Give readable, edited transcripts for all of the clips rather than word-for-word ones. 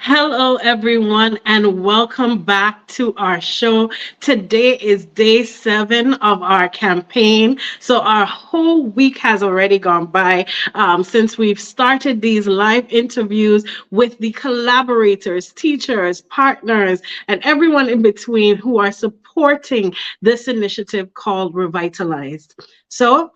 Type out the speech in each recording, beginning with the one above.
Hello, everyone, and welcome back to our show. Today is day 7 of our campaign. So, our whole week has already gone by since we've started these live interviews with the collaborators, teachers, partners, and everyone in between who are supporting this initiative called Revitalized. So,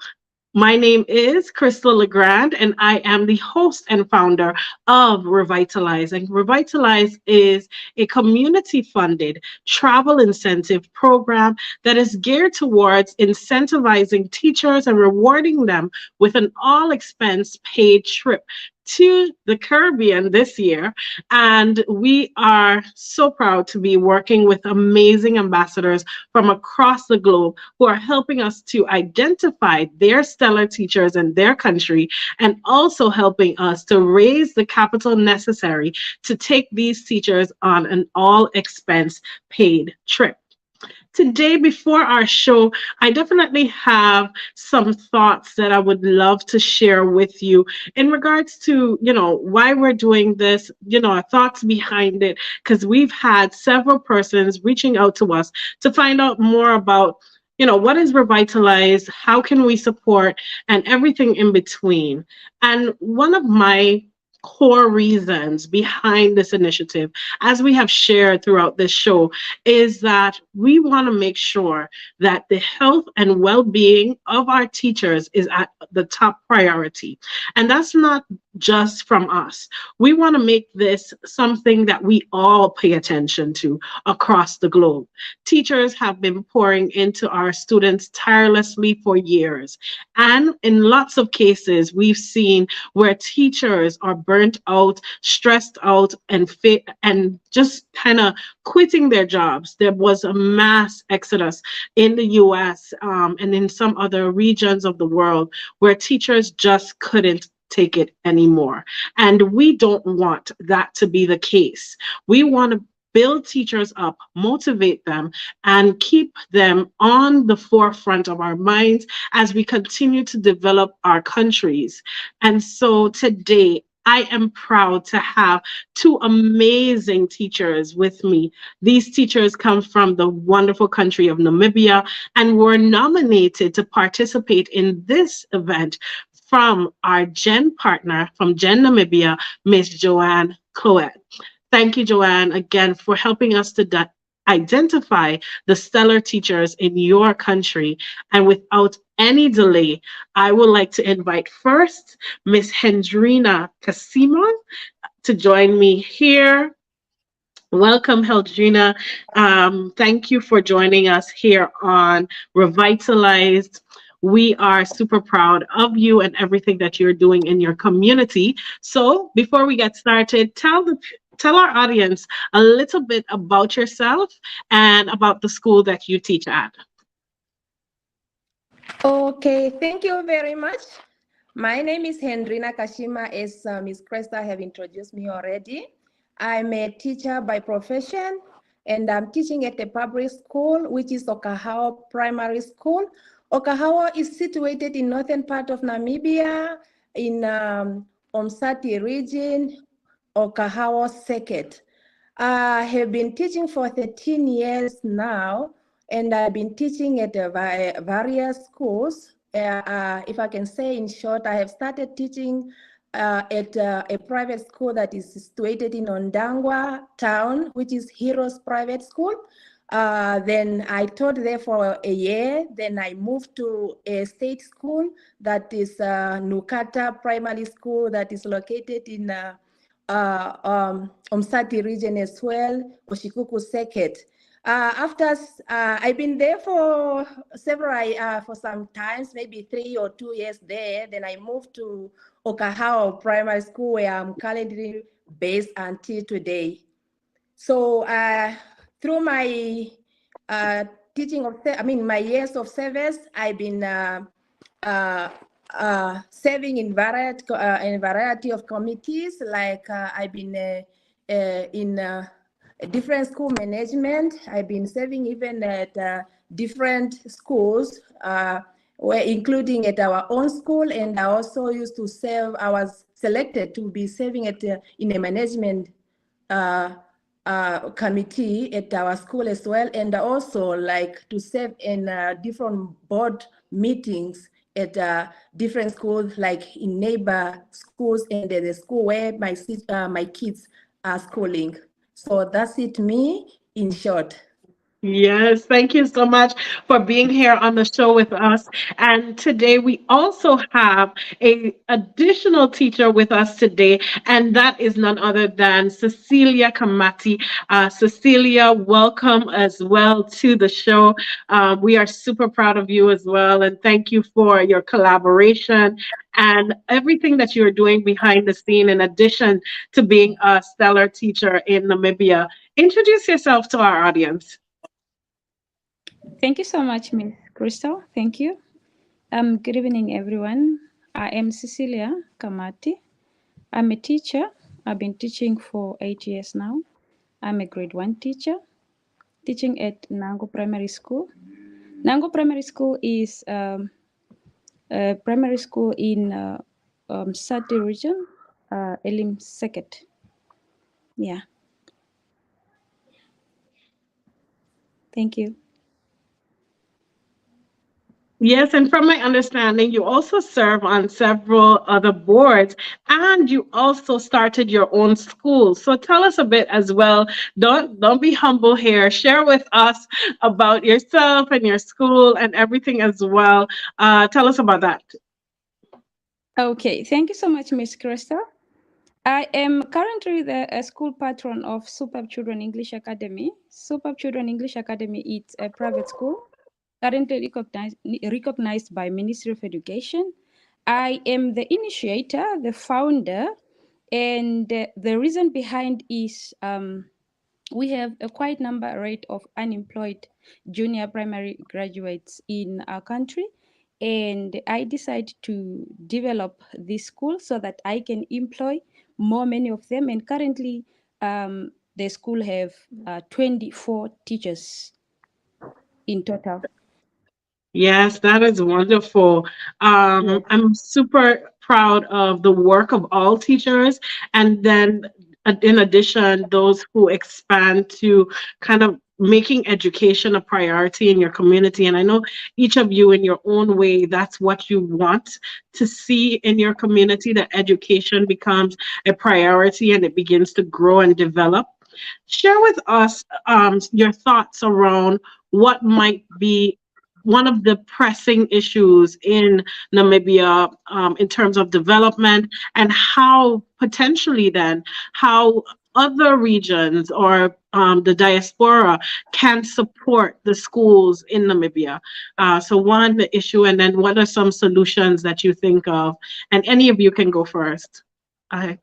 my name is Crystal Legrand, and I am the host and founder of Revitalize. And Revitalize is a community funded travel incentive program that is geared towards incentivizing teachers and rewarding them with an all expense paid trip to the Caribbean this year. And we are so proud to be working with amazing ambassadors from across the globe who are helping us to identify their stellar teachers in their country and also helping us to raise the capital necessary to take these teachers on an all expense paid trip. Today, before our show, I definitely have some thoughts that I would love to share with you in regards to, why we're doing this, our thoughts behind it, because we've had several persons reaching out to us to find out more about what is Revitalize, how can we support, and everything in between. And one of my core reasons behind this initiative, as we have shared throughout this show, is that we want to make sure that the health and well-being of our teachers is at the top priority. And that's not just from us. We want to make this something that we all pay attention to across the globe. Teachers have been pouring into our students tirelessly for years. And in lots of cases, we've seen where teachers are burnt out, stressed out, and just kind of quitting their jobs. There was a mass exodus in the US and in some other regions of the world where teachers just couldn't take it anymore. And we don't want that to be the case. We want to build teachers up, motivate them, and keep them on the forefront of our minds as we continue to develop our countries. And so today, I am proud to have two amazing teachers with me. These teachers come from the wonderful country of Namibia and were nominated to participate in this event from our Gen partner from Gen Namibia, Miss Johanna Cloete. Thank you, Joanne, again for helping us to identify the stellar teachers in your country. And without any delay, I would like to invite first Miss Hendrina Kashima to join me here. Welcome, Hendrina. Thank you for joining us here on Revitalized. We are super proud of you and everything that you're doing in your community. So, before we get started, tell our audience a little bit about yourself and about the school that you teach at. Okay, thank you very much. My name is Hendrina Kashima, as Ms. Cresta have introduced me already. I'm a teacher by profession, and I'm teaching at a public school, which is Okahao Primary School. Okahao is situated in northern part of Namibia, in Omsati region, Okahao Circuit. I have been teaching for 13 years now, and I've been teaching at various schools. If I can say in short, I have started teaching at a private school that is situated in Ondangwa town, which is Heroes Private School. Then I taught there for a year. Then I moved to a state school that is Nukata Primary School that is located in Omsati region as well, Oshikuku Circuit. After I've been there for for some times, maybe 3 or 2 years there. Then I moved to Okahao Primary School, where I'm currently based until today. So through my teaching of, my years of service, I've been serving in variety of committees. Like I've been in different school management. I've been serving even at different schools, including at our own school. And I also used to serve. I was selected to be serving at in a management committee at our school as well, and also like to serve in different board meetings at different schools, like in neighbor schools and the school where my kids are schooling. So that's it, me in short. Yes, thank you so much for being here on the show with us. And today we also have a additional teacher with us today, and that is none other than Cecilia Kamati. Cecilia, welcome as well to the show. We are super proud of you as well, and thank you for your collaboration and everything that you're doing behind the scene, in addition to being a stellar teacher in Namibia. Introduce yourself to our audience. Thank you so much, Miss Crystal. Thank you. Good evening, everyone. I am Cecilia Kamati. I'm a teacher. I've been teaching for 8 years now. I'm a grade 1 teacher, teaching at Nango Primary School. Nango Primary School is a primary school in Sati region, Elim Seket. Yeah. Thank you. Yes, and from my understanding, you also serve on several other boards and you also started your own school. So tell us a bit as well. Don't be humble here. Share with us about yourself and your school and everything as well. Tell us about that. Okay. Thank you so much, Miss Crystal. I am currently the school patron of Superb Children English Academy. Superb Children English Academy is a private school currently recognized by Ministry of Education. I am the initiator, the founder, and the reason behind is we have a quite number rate of unemployed junior primary graduates in our country. And I decided to develop this school so that I can employ many of them. And currently, the school have 24 teachers in total. Yes, that is wonderful. Yes. I'm super proud of the work of all teachers, and then in addition, those who expand to kind of making education a priority in your community. And I know each of you, in your own way, that's what you want to see in your community, that education becomes a priority and it begins to grow and develop. Share with us your thoughts around what might be one of the pressing issues in Namibia in terms of development, and how potentially then how other regions or the diaspora can support the schools in Namibia. So one, the issue, and then what are some solutions that you think of? And any of you can go first. I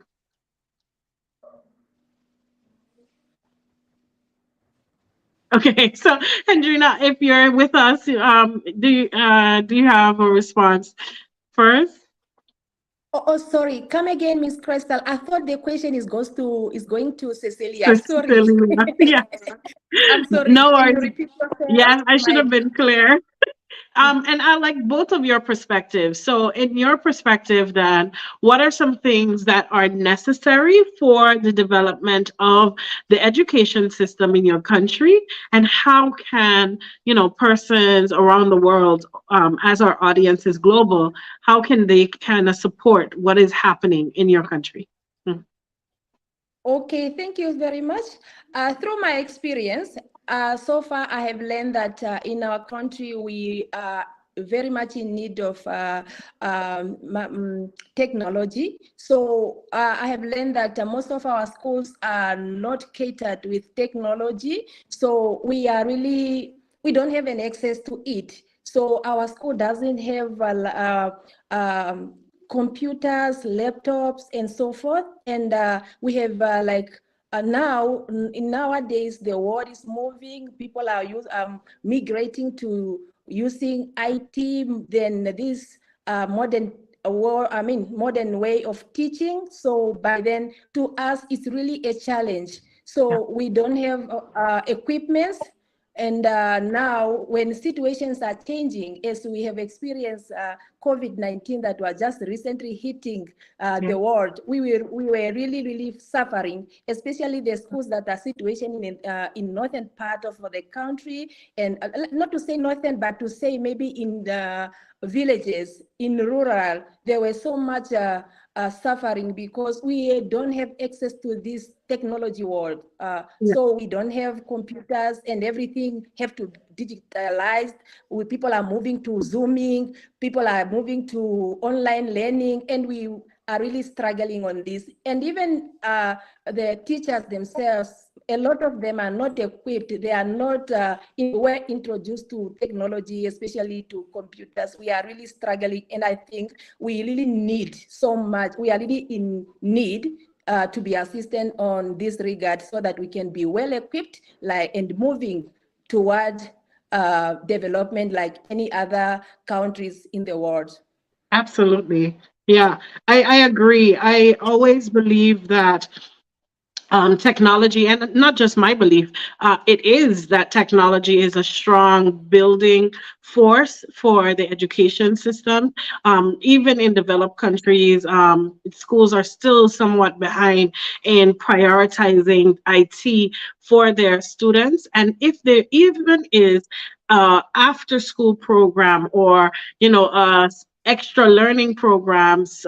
Okay, so Hendrina, if you're with us, do you have a response first? Oh, sorry. Come again, Miss Crystal. I thought the question is going to Cecilia. To Sorry. Cecilia. Yes, I'm sorry. no Can you worries. repeat yourself? Yes, I should My have been clear. And I like both of your perspectives. So, in your perspective, then, what are some things that are necessary for the development of the education system in your country? And how can, persons around the world, as our audience is global, how can they kind of support what is happening in your country? Hmm. Okay, thank you very much. Through my experience, so far I have learned that in our country we are very much in need of technology. So I have learned that most of our schools are not catered with technology. So we don't have an access to it. So our school doesn't have computers, laptops, and so forth. And we have now, nowadays, the world is moving. People are migrating to using IT. Then this modern way of teaching. So by then, to us, it's really a challenge. Yeah. So we don't have equipments And now, when situations are changing, as we have experienced COVID-19 that was just recently hitting Yeah. the world, we were really, really suffering, especially the schools that are situated in northern part of the country, and not to say northern, but to say maybe in the villages, in rural, there was so much suffering because we don't have access to this technology world. Yeah. So we don't have computers and everything have to digitalize. People are moving to Zooming, people are moving to online learning, and we are really struggling on this. And even the teachers themselves, a lot of them are not equipped. They are not were introduced to technology, especially to computers. We are really struggling, and I think we really need so much. We are really in need to be assisted on this regard so that we can be well equipped, and moving toward development like any other countries in the world. Absolutely. Yeah, I agree. I always believe that technology, and not just my belief, it is that technology is a strong building force for the education system. Even in developed countries, schools are still somewhat behind in prioritizing IT for their students. And if there even is after school program, or extra learning programs,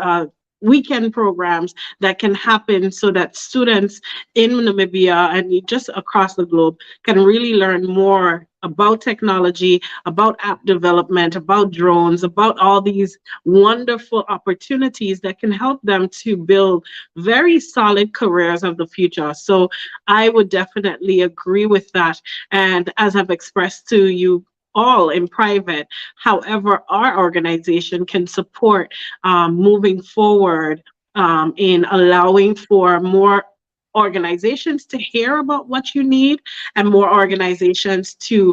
weekend programs that can happen so that students in Namibia and just across the globe can really learn more about technology, about app development, about drones, about all these wonderful opportunities that can help them to build very solid careers of the future. So I would definitely agree with that. And as I've expressed to you all in private, however, our organization can support moving forward in allowing for more organizations to hear about what you need, and more organizations to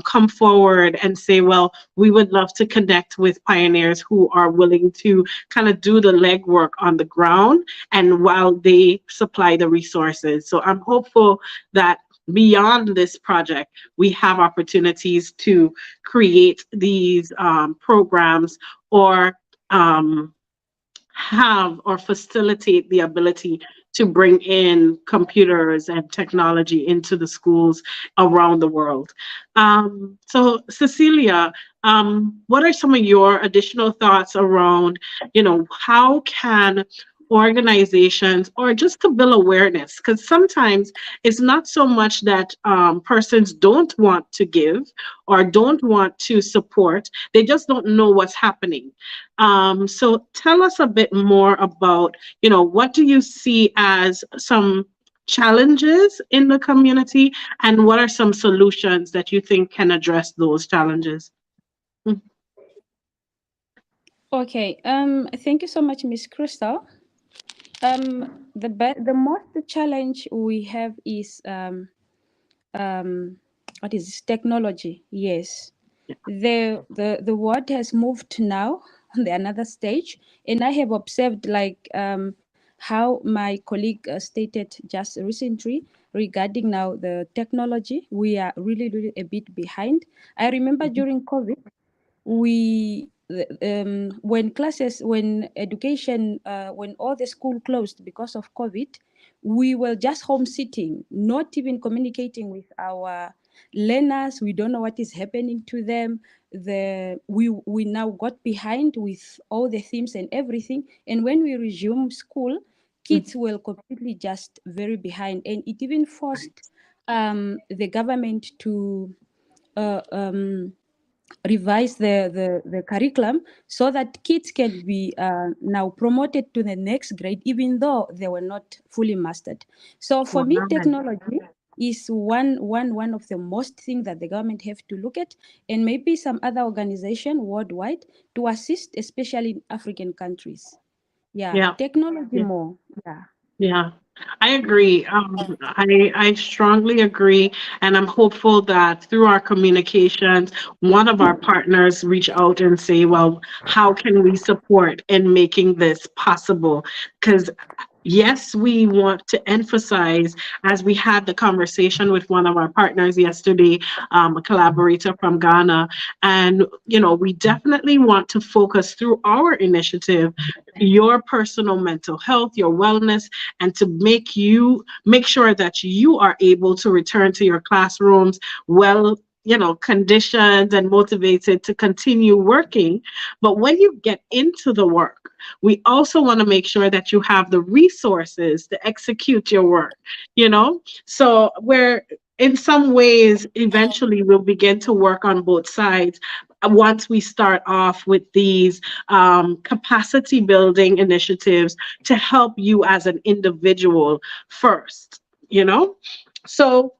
come forward and say, well, we would love to connect with pioneers who are willing to kind of do the legwork on the ground, and while they supply the resources. So I'm hopeful that beyond this project, we have opportunities to create these programs, or um, have or facilitate the ability to bring in computers and technology into the schools around the world. So, Cecilia, what are some of your additional thoughts around, how can organizations, or just to build awareness? Because sometimes it's not so much that persons don't want to give or don't want to support, they just don't know what's happening. So tell us a bit more about, what do you see as some challenges in the community, and what are some solutions that you think can address those challenges? Mm. Okay. Thank you so much, Miss Crystal. The most challenge we have is what is this? Technology? Yes, the world has moved now on the another stage, and I have observed like how my colleague stated just recently regarding now the technology. We are really, really a bit behind. I remember during COVID, when education, when all the school closed because of COVID, we were just home sitting, not even communicating with our learners. We don't know what is happening to them. We now got behind with all the themes and everything, and when we resume school, kids were completely just very behind, and it even forced the government to revise the curriculum so that kids can be now promoted to the next grade, even though they were not fully mastered. So for me, Wow. technology is one of the most things that the government have to look at, and maybe some other organization worldwide to assist, especially in African countries. Yeah, Yeah. technology Yeah. more. Yeah. Yeah, I agree. I strongly agree, and I'm hopeful that through our communications, one of our partners reach out and say, "Well, how can we support in making this possible?" Because yes, we want to emphasize, as we had the conversation with one of our partners yesterday, a collaborator from Ghana, and we definitely want to focus through our initiative your personal mental health, your wellness, and to make sure that you are able to return to your classrooms well, conditioned and motivated to continue working. But when you get into the work, we also want to make sure that you have the resources to execute your work, So we're in some ways, eventually we'll begin to work on both sides once we start off with these capacity building initiatives to help you as an individual first, So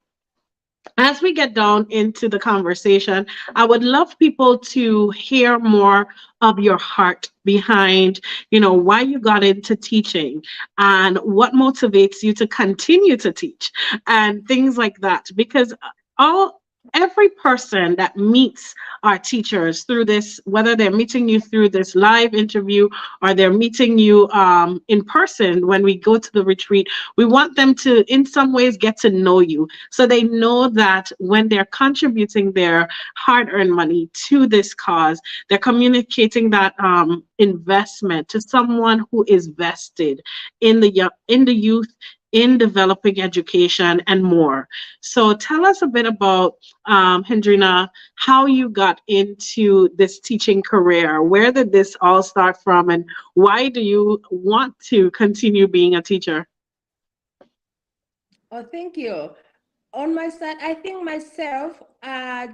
as we get down into the conversation, I would love people to hear more of your heart behind, why you got into teaching and what motivates you to continue to teach and things like that. Because all every person that meets our teachers through this, whether they're meeting you through this live interview or they're meeting you in person when we go to the retreat, we want them to, in some ways, get to know you so they know that when they're contributing their hard-earned money to this cause, they're communicating that investment to someone who is vested in the youth, in developing education and more. So tell us a bit about, Hendrina, how you got into this teaching career. Where did this all start from, and why do you want to continue being a teacher? Oh, thank you. On my side, I think myself,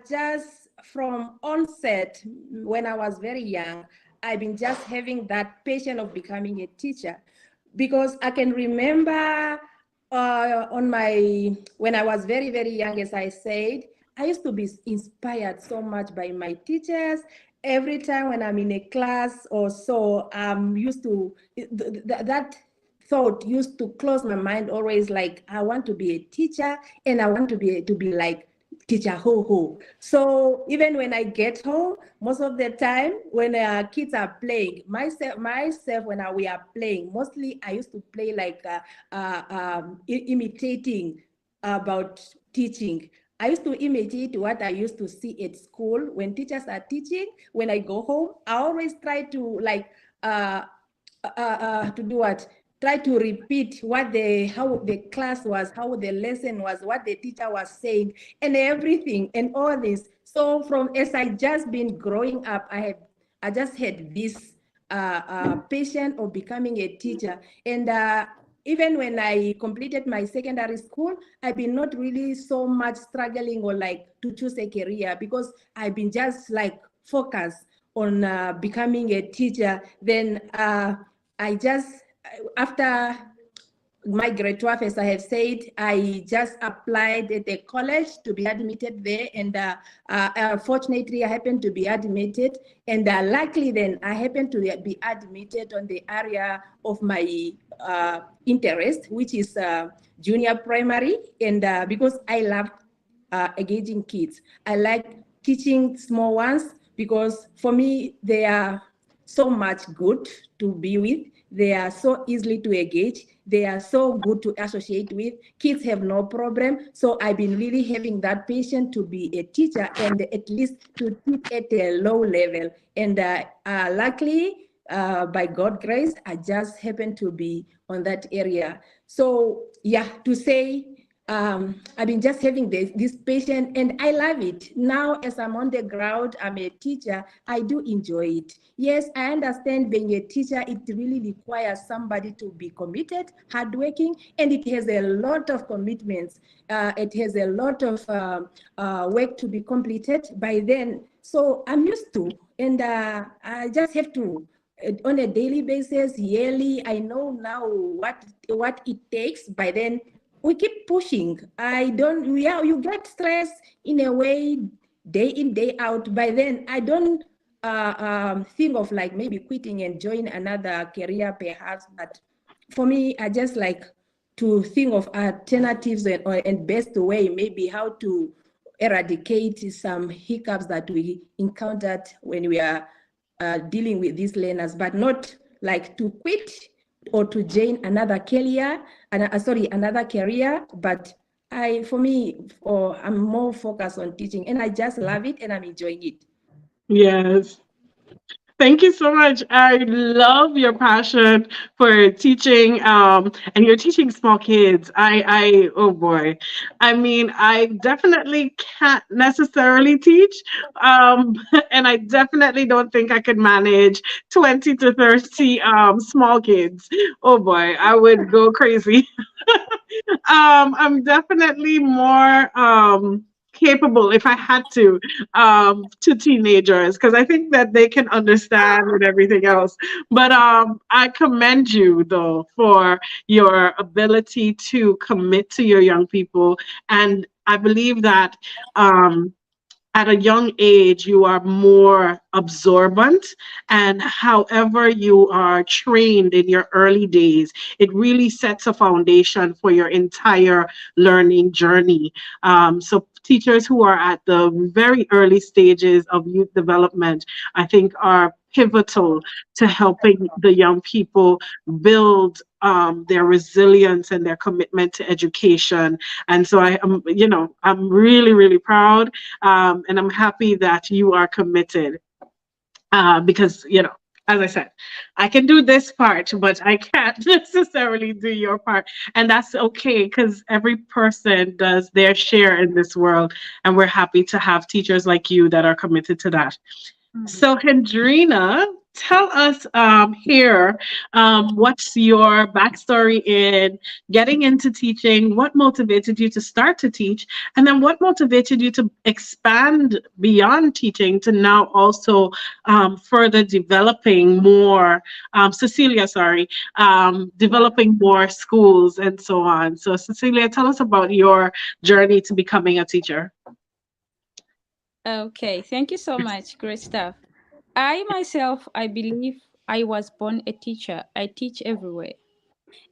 just from onset, when I was very young, I've been just having that passion of becoming a teacher, because I can remember when I was very, very young, as I said, I used to be inspired so much by my teachers. Every time when I'm in a class or so, I'm used to that thought used to close my mind always, like I want to be a teacher and I want to be like teacher ho ho. So even when I get home, most of the time when kids are playing, myself when we are playing, mostly I used to play like imitating about teaching. I used to imitate what I used to see at school when teachers are teaching. When I go home, I always try to like to do what? Try to repeat how the class was, how the lesson was, what the teacher was saying, and everything, and all this. So from as I just been growing up, I just had this passion of becoming a teacher. And even when I completed my secondary school, I've been not really so much struggling or like to choose a career, because I've been just like focused on becoming a teacher. Then I just, after my grade 12, as I have said, I just applied at a college to be admitted there, and fortunately I happened to be admitted, and luckily then I happened to be admitted on the area of my interest, which is junior primary, and because I love engaging kids, I like teaching small ones, because for me they are so much good to be with. They are so easily to engage. They are so good to associate with. Kids have no problem. So I've been really having that patience to be a teacher, and at least to teach at a low level. And luckily, by God's grace, I just happen to be on that area. So yeah, to say, I've been just having this patient, and I love it. Now, as I'm on the ground, I'm a teacher, I do enjoy it. Yes, I understand being a teacher, it really requires somebody to be committed, hardworking, and it has a lot of commitments. It has a lot of work to be completed by then. So I'm used to, and I just have to, on a daily basis, yearly, I know now what it takes. By then, we keep pushing. Yeah, you get stressed in a way, day in, day out. By then, I don't think of like maybe quitting and join another career perhaps. But for me, I just like to think of alternatives and best way, maybe how to eradicate some hiccups that we encountered when we are dealing with these learners, but not like to quit or to join another career, another career, but for me, I'm more focused on teaching, and I just love it and I'm enjoying it. Yes. Thank you so much. I love your passion for teaching, and you're teaching small kids. Oh boy. I mean, I definitely can't necessarily teach, um, and I definitely don't think I could manage 20 to 30 small kids. Oh boy, I would go crazy. I'm definitely more capable if I had to teenagers because I think that they can understand and everything else. But I commend you though for your ability to commit to your young people, and I believe that um, at a young age, you are more absorbent. And however you are trained in your early days, it really sets a foundation for your entire learning journey. So, teachers who are at the very early stages of youth development, I think, are pivotal to helping the young people build their resilience and their commitment to education. And so I am, I'm really, really proud, and I'm happy that you are committed because, as I said, I can do this part, but I can't necessarily do your part. And that's okay because every person does their share in this world. And we're happy to have teachers like you that are committed to that. So, Hendrina, tell us here what's your backstory in getting into teaching? What motivated you to start to teach? And then what motivated you to expand beyond teaching to now also further developing more, Cecilia, sorry, developing more schools and so on. So, Cecilia, tell us about your journey to becoming a teacher. Okay, thank you so much. Great stuff. I myself, I believe I was born a teacher. I teach everywhere.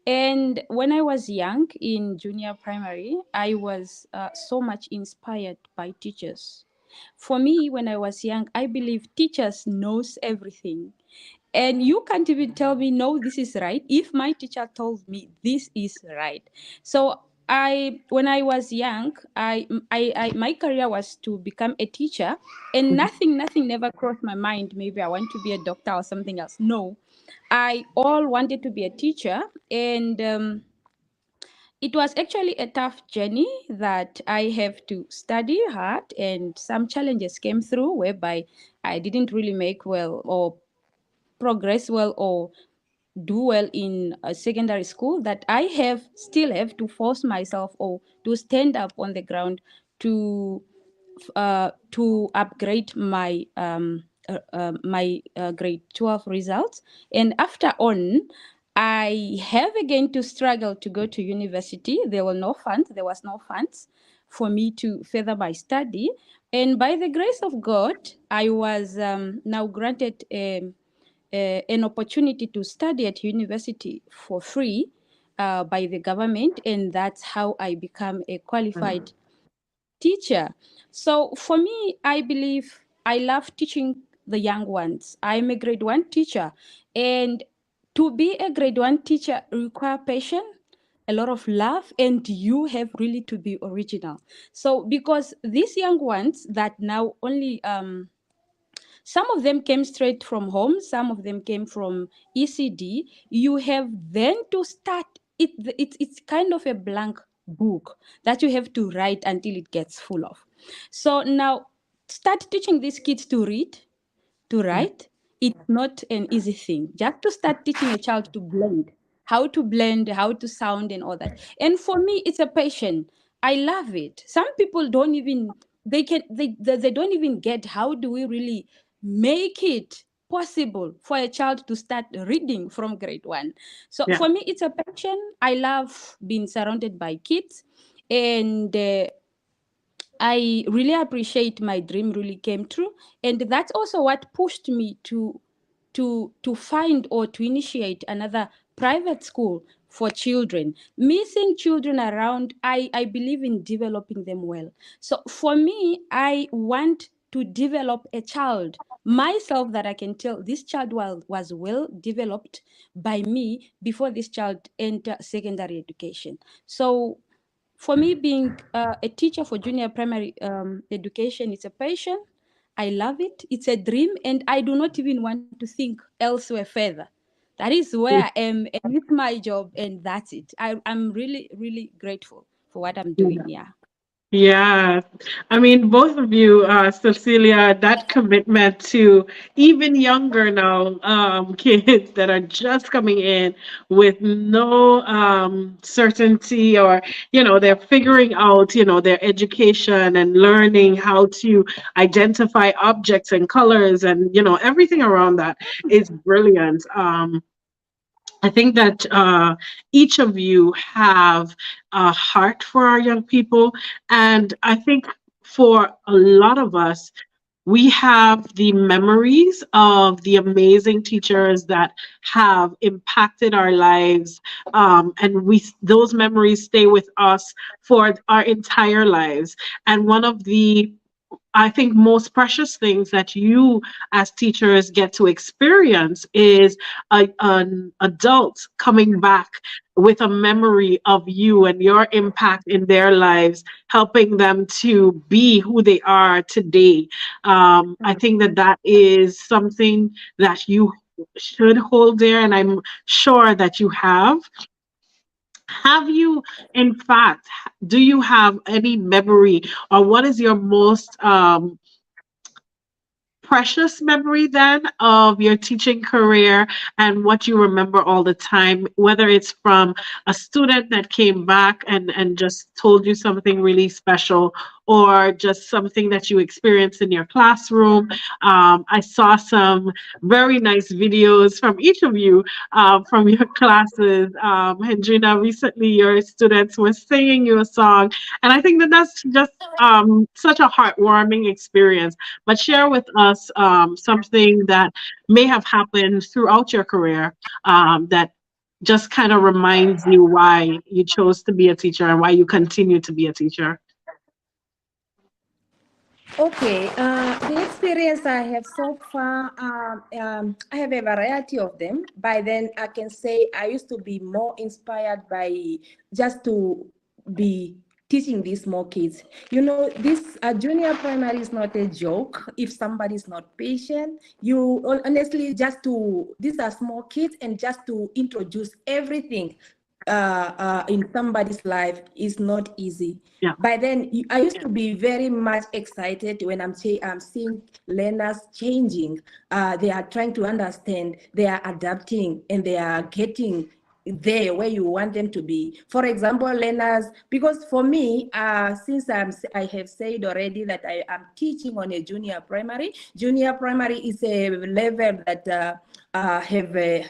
And when I was young in junior primary, I was so much inspired by teachers. For me, when I was young, I believe teachers knows everything. And you can't even tell me, no, this is right, if my teacher told me this is right. So when I was young, my career was to become a teacher, and nothing never crossed my mind. Maybe I want to be a doctor or something else. No, I all wanted to be a teacher, and it was actually a tough journey that I have to study hard, and some challenges came through whereby I didn't really make well or progress well or do well in a secondary school, that I have still have to force myself or to stand up on the ground to upgrade my grade 12 results. And after on, I have again to struggle to go to university. There was no funds for me to further my study. And by the grace of God, I was now granted an opportunity to study at university for free by the government, and that's how I become a qualified teacher. So for me, I believe I love teaching the young ones. I'm a grade one teacher, and to be a grade one teacher require patience, a lot of love, and you have really to be original. So because these young ones that now only some of them came straight from home, some of them came from ECD. You have then to start it. It's kind of a blank book that you have to write until it gets full of. So now start teaching these kids to read, to write. It's not an easy thing. Just to start teaching a child to blend, how to sound, and all that. And for me, it's a passion. I love it. Some people don't even they don't even get how do we really make it possible for a child to start reading from grade one. So Yeah. for me, it's a passion. I love being surrounded by kids, and I really appreciate my dream really came true, and that's also what pushed me to find or to initiate another private school for children. Missing children around, I believe in developing them well. So for me, I want to develop a child myself that I can tell this child was well developed by me before this child enter secondary education. So for me, being a teacher for junior primary education, it's a passion. I love it. It's a dream, and I do not even want to think elsewhere further. That is where I am, and it's my job, and that's it. I'm really, really grateful for what I'm doing. Yeah. Yeah, I mean, both of you, Cecilia, that commitment to even younger now kids that are just coming in with no certainty, or, they're figuring out, their education and learning how to identify objects and colors and, everything around that is brilliant. I think that each of you have a heart for our young people. And I think for a lot of us, we have the memories of the amazing teachers that have impacted our lives. And those memories stay with us for our entire lives. And one of the I think most precious things that you as teachers get to experience is an adult coming back with a memory of you and your impact in their lives, helping them to be who they are today. I think that that is something that you should hold there, and I'm sure that you have. Have you, in fact, do you have any memory, or what is your most precious memory then of your teaching career, and what you remember all the time, whether it's from a student that came back and just told you something really special, or just something that you experienced in your classroom? I saw some very nice videos from each of you from your classes. Hendrina, recently your students were singing you a song, and I think that that's just such a heartwarming experience. But share with us something that may have happened throughout your career that just kind of reminds you why you chose to be a teacher and why you continue to be a teacher. Okay, the experience I have so far, I have a variety of them. By then, I can say I used to be more inspired by just to be teaching these small kids. You know, this junior primary is not a joke. If somebody is not patient, you honestly these are small kids, and just to introduce everything in somebody's life is not easy. Yeah. By then, I used to be very much excited when I'm seeing learners changing. They are trying to understand, they are adapting, and they are getting there where you want them to be. For example, learners, because for me, since I have said already that I am teaching on a junior primary. Junior primary is a level that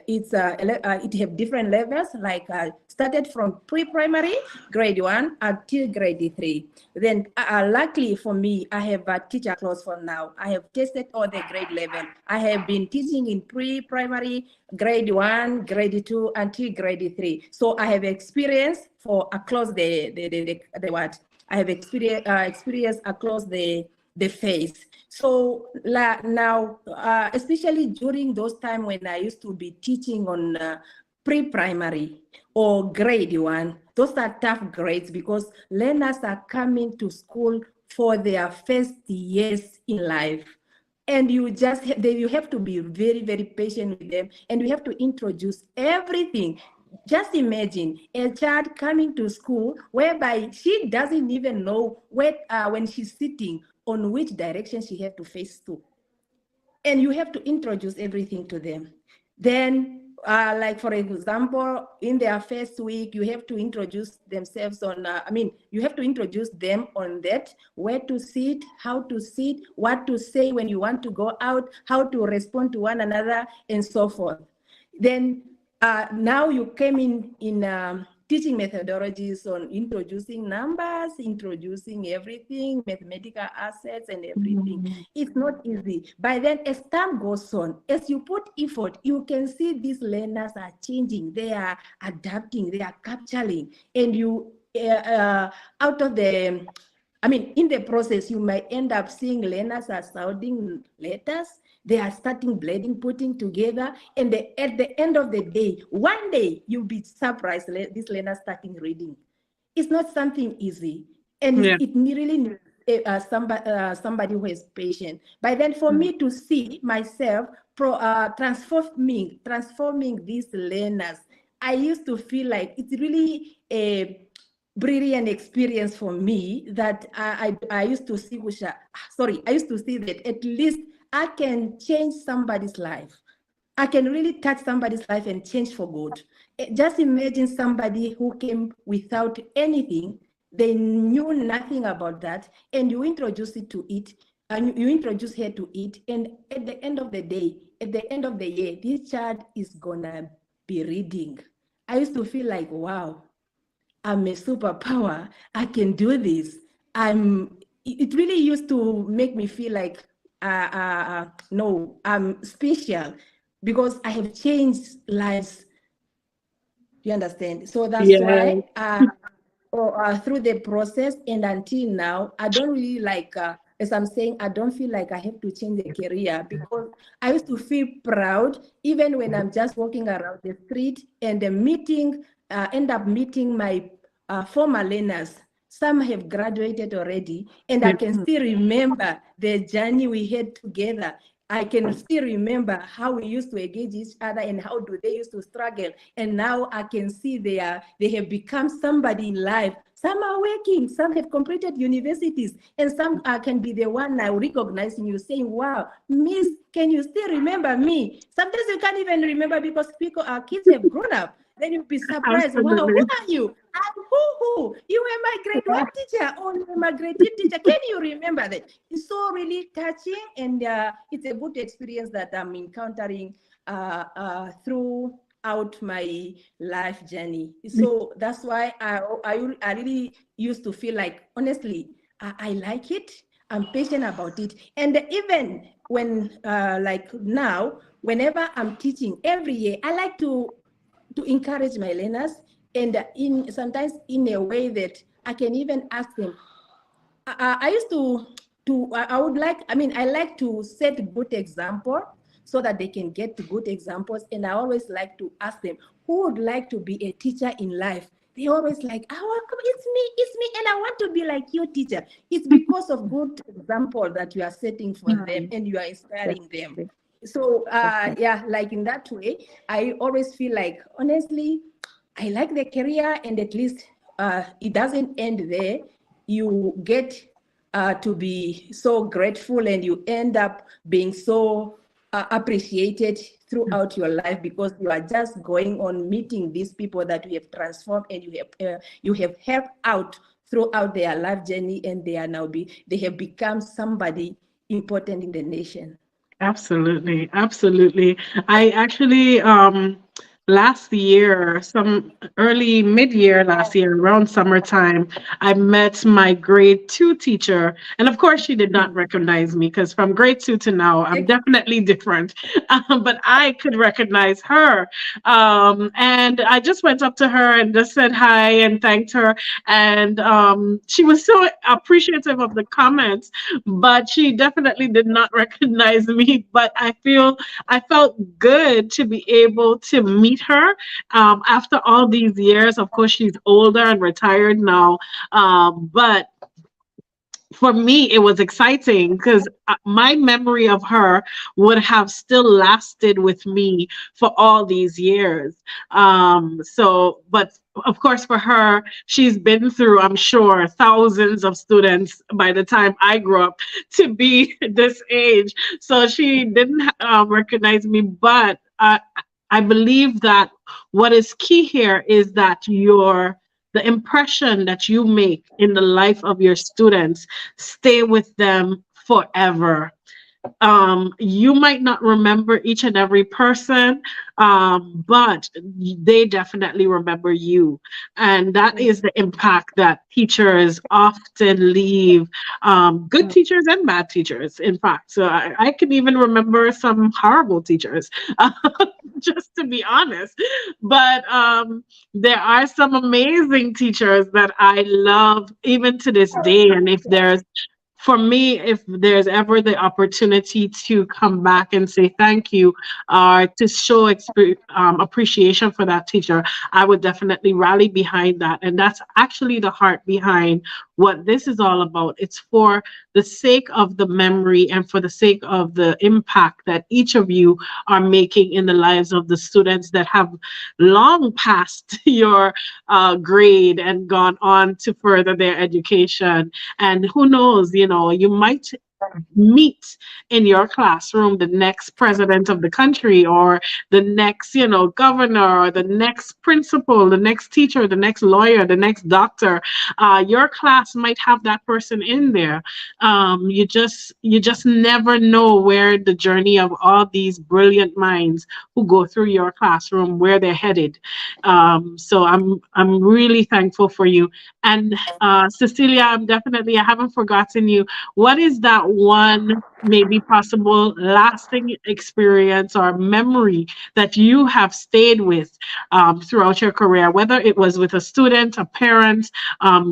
it have different levels, like started from pre-primary grade 1 until grade 3. Then luckily for me, I have a teacher class for now. I have tested all the grade level. I have been teaching in pre-primary grade 1, grade 2 until grade 3. So I have experience for across the what I have experience across the phase. So now, especially during those time when I used to be teaching on pre-primary or grade 1, those are tough grades because learners are coming to school for their first years in life. And you have to be very, very patient with them, and you have to introduce everything. Just imagine a child coming to school whereby she doesn't even know when she's sitting on which direction she has to face to. And you have to introduce everything to them. Then, like for example, in their first week, you have to introduce themselves on, you have to introduce them on that, where to sit, how to sit, what to say when you want to go out, how to respond to one another, and so forth. Then now you came in teaching methodologies on introducing numbers, introducing everything, mathematical assets and everything. It's not easy. By then, as time goes on, as you put effort, you can see these learners are changing, they are adapting, they are capturing, and you, out of in the process, you might end up seeing learners are sounding letters, They are starting blending, putting together, and at the end of the day, one day you'll be surprised. This learner starting reading. It's not something easy, and Yeah. it really needs somebody who is patient. But then, for me to see myself transforming these learners, I used to feel like it's really a brilliant experience for me, that I used to see, I used to see that at least I can change somebody's life. I can really touch somebody's life and change for good. Just imagine somebody who came without anything. They knew nothing about that, and you introduce it to it, and you introduce her to it, and at the end of the day, at the end of the year, this child is gonna be reading. I used to feel like, wow, I'm a superpower. I can do this. It really used to make me feel like, no, I'm special because I have changed lives. You understand? So that's Yeah. why, through the process and until now, I don't really like, as I'm saying, I don't feel like I have to change the career, because I used to feel proud even when I'm just walking around the street and end up meeting my former learners. Some have graduated already, and I can still remember the journey we had together. I can still remember how we used to engage each other and how do they used to struggle. And now I can see they have become somebody in life. Some are working, some have completed universities, and some can be the one now recognizing you, saying, wow, Miss, can you still remember me? Sometimes you can't even remember because our kids have grown up. Then you'll be surprised. Wow, who Absolutely. are you? I'm who? You were my grade one teacher, or you were my grade two teacher. Can you remember that? It's so really touching, and it's a good experience that I'm encountering throughout my life journey. So that's why I really used to feel like, honestly, I like it. I'm patient about it. And even when, like now, whenever I'm teaching every year, I like to encourage my learners, and sometimes in a way that I can even ask them. I used to I would like, I like to set good example so that they can get good examples, and I always like to ask them, who would like to be a teacher in life? They always like, oh, it's me, and I want to be like you, teacher. It's because of good example that you are setting for them and you are inspiring them. So yeah, like in that way, I always feel like, honestly, I like the career, and at least it doesn't end there. You get to be so grateful, and you end up being so appreciated throughout your life, because you are just going on meeting these people that you have transformed, and you have helped out throughout their life journey, and they have become somebody important in the nation. Absolutely, absolutely. I actually last year, some early mid-year last year, around summertime, I met my grade two teacher. And of course, she did not recognize me because from grade two to now, I'm definitely different. But I could recognize her. And I just went up to her and just said hi and thanked her. And she was so appreciative of the comments, but she definitely did not recognize me. But I felt good to be able to meet her after all these years. Of course, she's older and retired now, but for me, it was exciting because my memory of her would have still lasted with me for all these years. But of course, for her, she's been through, I'm sure, thousands of students by the time I grew up to be this age. So she didn't recognize me, but I believe that what is key here is that the impression that you make in the life of your students stay with them forever. You might not remember each and every person, but they definitely remember you. And that is the impact that teachers often leave, good teachers and bad teachers, in fact. So I can even remember some horrible teachers, just to be honest. But there are some amazing teachers that I love even to this day. And if there's for me, if there's ever the opportunity to come back and say thank you, or to show appreciation for that teacher, I would definitely rally behind that. And that's actually the heart behind what this is all about. It's for the sake of the memory and for the sake of the impact that each of you are making in the lives of the students that have long passed your grade and gone on to further their education. And who knows, you might meet in your classroom the next president of the country, or the next, governor, or the next principal, the next teacher, the next lawyer, the next doctor. Your class might have that person in there. You just never know where the journey of all these brilliant minds who go through your classroom, where they're headed. So I'm really thankful for you. And Cecilia, I haven't forgotten you. What is that one maybe possible lasting experience or memory that you have stayed with throughout your career, whether it was with a student, a parent,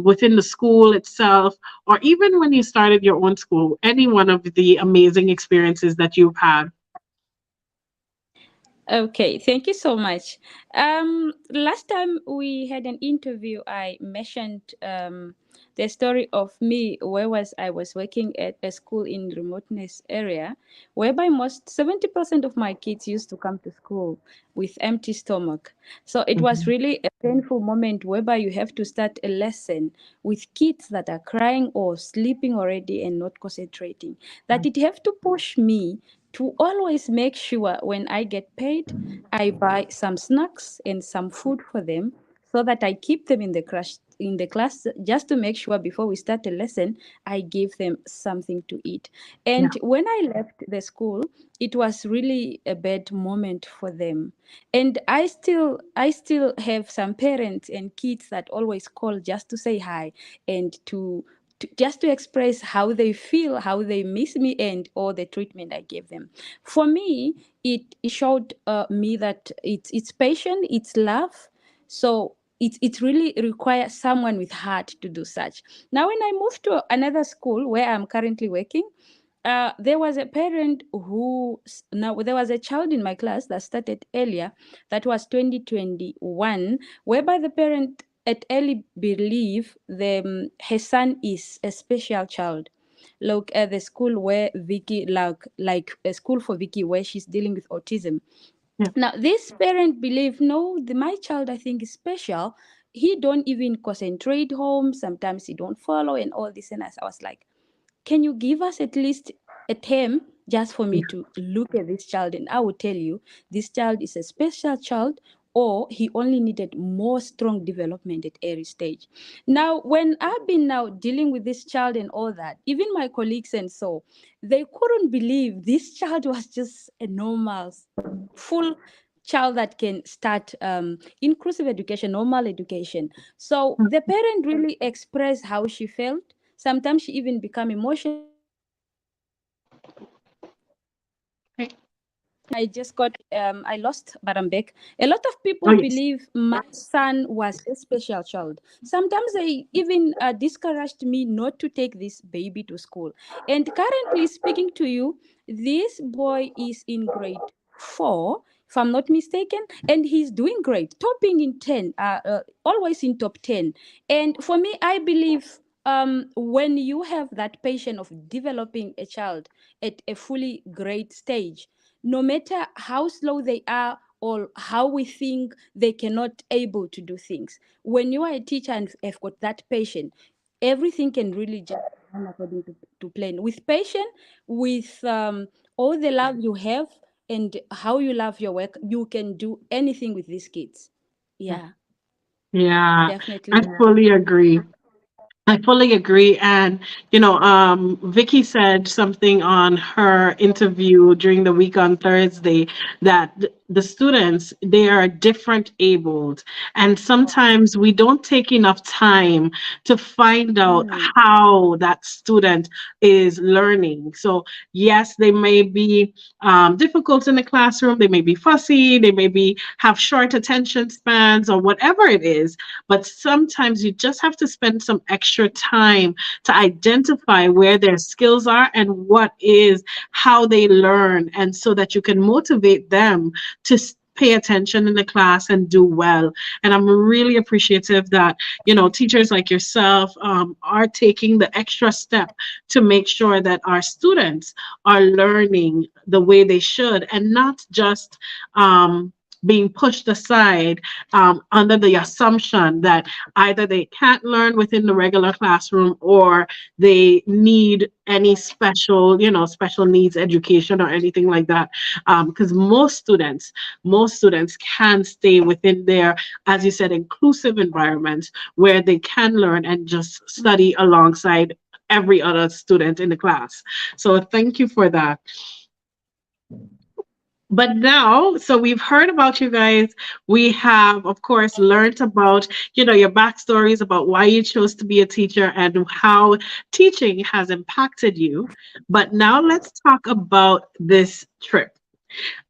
within the school itself, or even when you started your own school? Any one of the amazing experiences that you've had? Okay, thank you so much. Last time we had an interview, I mentioned the story of me, where was I was working at a school in remoteness area, whereby most 70% of my kids used to come to school with empty stomach. So it was Mhm. really a painful moment whereby you have to start a lesson with kids that are crying or sleeping already and not concentrating. That it have to push me to always make sure when I get paid, I buy some snacks and some food for them so that I keep them in the class just to make sure before we start a lesson, I give them something to eat. Yeah. And when I left the school, it was really a bad moment for them. And I still have some parents and kids that always call just to say hi and just to express how they feel, how they miss me, and all the treatment I gave them. For me, it showed me that it's patient, it's love. So it really requires someone with heart to do such. Now, when I moved to another school where I'm currently working, there was a parent now there was a child in my class that started earlier, that was 2021, whereby the parent at early believe her son is a special child. Look at the school where Vicky, like a school for Vicky where she's dealing with autism. Yeah. Now this parent believe, no, my child I think is special. He don't even concentrate home. Sometimes he don't follow and all this. And I was like, can you give us at least a term just for me to look at this child, and I will tell you this child is a special child, or he only needed more strong development at early stage. Now when I've been now dealing with this child and all that, even my colleagues and so, they couldn't believe this child was just a normal full child that can start inclusive education, normal education. So the parent really expressed how she felt. Sometimes she even become emotional. Okay. I just got, I lost, but I'm back. A lot of Oh, people yes. believe my son was a special child. Sometimes they even discouraged me not to take this baby to school. And currently speaking to you, this boy is in grade 4, if I'm not mistaken, and he's doing great, topping in 10, always in top 10. And for me, I believe when you have that passion of developing a child at a fully great stage, no matter how slow they are or how we think they cannot able to do things, when you are a teacher and have got that patient, everything can really just run according to plan. With patience, with all the love you have and how you love your work, you can do anything with these kids. Yeah, Yeah, definitely. I fully agree. I fully agree. And, Vicky said something on her interview during the week on Thursday, that the students, they are different abled, and sometimes we don't take enough time to find out how that student is learning. So yes, they may be difficult in the classroom, they may be fussy, they may be have short attention spans or whatever it is, but sometimes you just have to spend some extra time to identify where their skills are and what is how they learn, and so that you can motivate them to pay attention in the class and do well. And I'm really appreciative that, you know, teachers like yourself are taking the extra step to make sure that our students are learning the way they should, and not just being pushed aside under the assumption that either they can't learn within the regular classroom or they need any special, you know, special needs education or anything like that. Because most students can stay within their, as you said, inclusive environments where they can learn and just study alongside every other student in the class. So thank you for that. But now, so we've heard about you guys. We have, of course, learned about, you know, your backstories about why you chose to be a teacher and how teaching has impacted you. But now let's talk about this trip.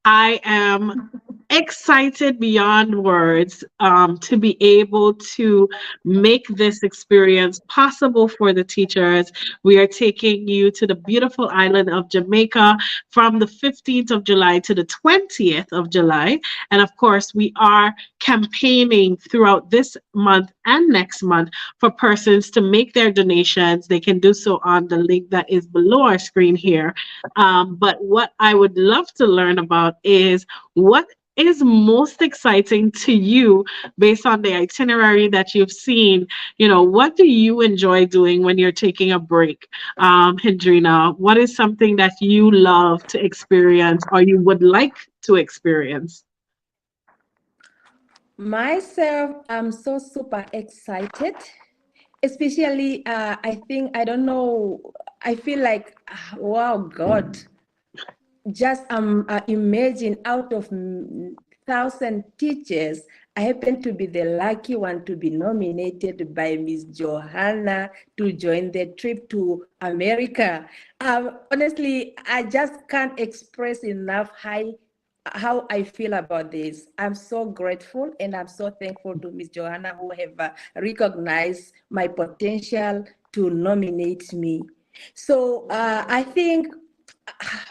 I am excited beyond words to be able to make this experience possible for the teachers. We are taking you to the beautiful island of Jamaica from the 15th of July to the 20th of July. And of course, we are campaigning throughout this month and next month for persons to make their donations. They can do so on the link that is below our screen here. But what I would love to learn about is what is most exciting to you based on the itinerary that you've seen. You know, what do you enjoy doing when you're taking a break? Hendrina, what is something that you love to experience or you would like to experience? Myself, I'm so super excited, especially I think, I don't know, I feel like, wow, God, just imagine out of thousand teachers, I happen to be the lucky one to be nominated by Miss Johanna to join the trip to America. Honestly, I just can't express enough how I feel about this. I'm so grateful and I'm so thankful to Miss Johanna who have recognized my potential to nominate me. So I think,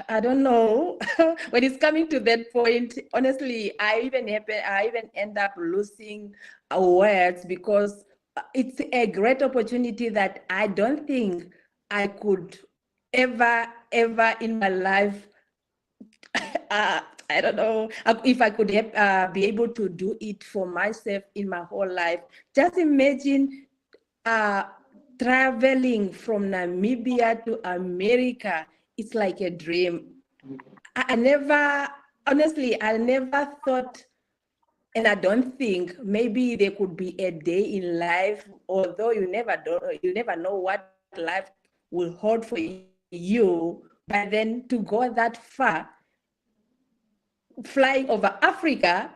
I don't know, when it's coming to that point, honestly, I even end up losing words, because it's a great opportunity that I don't think I could ever in my life, I don't know if I could be able to do it for myself in my whole life. Just imagine traveling from Namibia to America. It's like a dream. I never, honestly, I never thought, and I don't think maybe there could be a day in life, although you never know what life will hold for you. But then to go that far, flying over Africa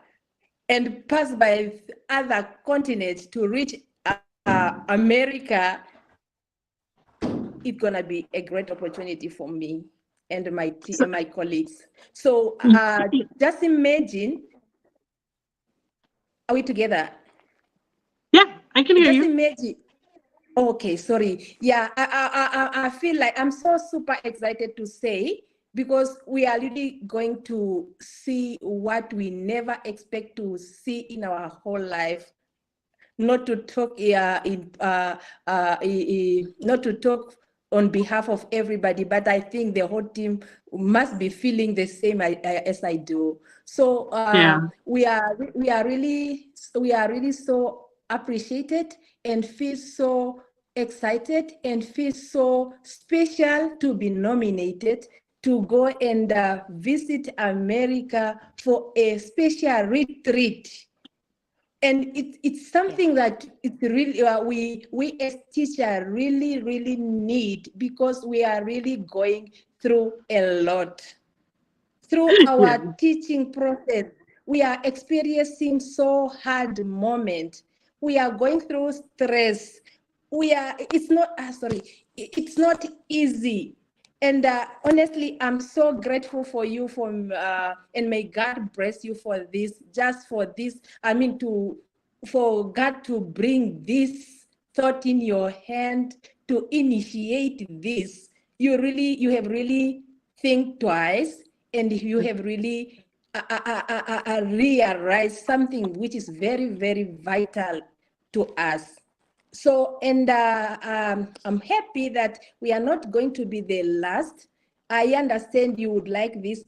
and pass by other continents to reach America, it's gonna be a great opportunity for me and my colleagues. So just imagine, are we together? Yeah, I can hear Just you. imagine. Okay, sorry. Yeah, I feel like I'm so super excited to say, because we are really going to see what we never expect to see in our whole life. Not to talk not to talk on behalf of everybody, but I think the whole team must be feeling the same as I do. So Yeah. we are really so appreciated and feel so excited and feel so special to be nominated to go and visit America for a special retreat. And it's something that it's really we as teachers really need, because we are really going through a lot through Yeah. our teaching process. we are experiencing so hard moment. We are going through stress. It's not, it's not easy. And honestly, I'm so grateful for you and may God bless you for this, just for this. I mean, for God to bring this thought in your hand to initiate this. You have really think twice, and you have really realized something which is very, very vital to us. So, and I'm happy that we are not going to be the last. I understand you would like this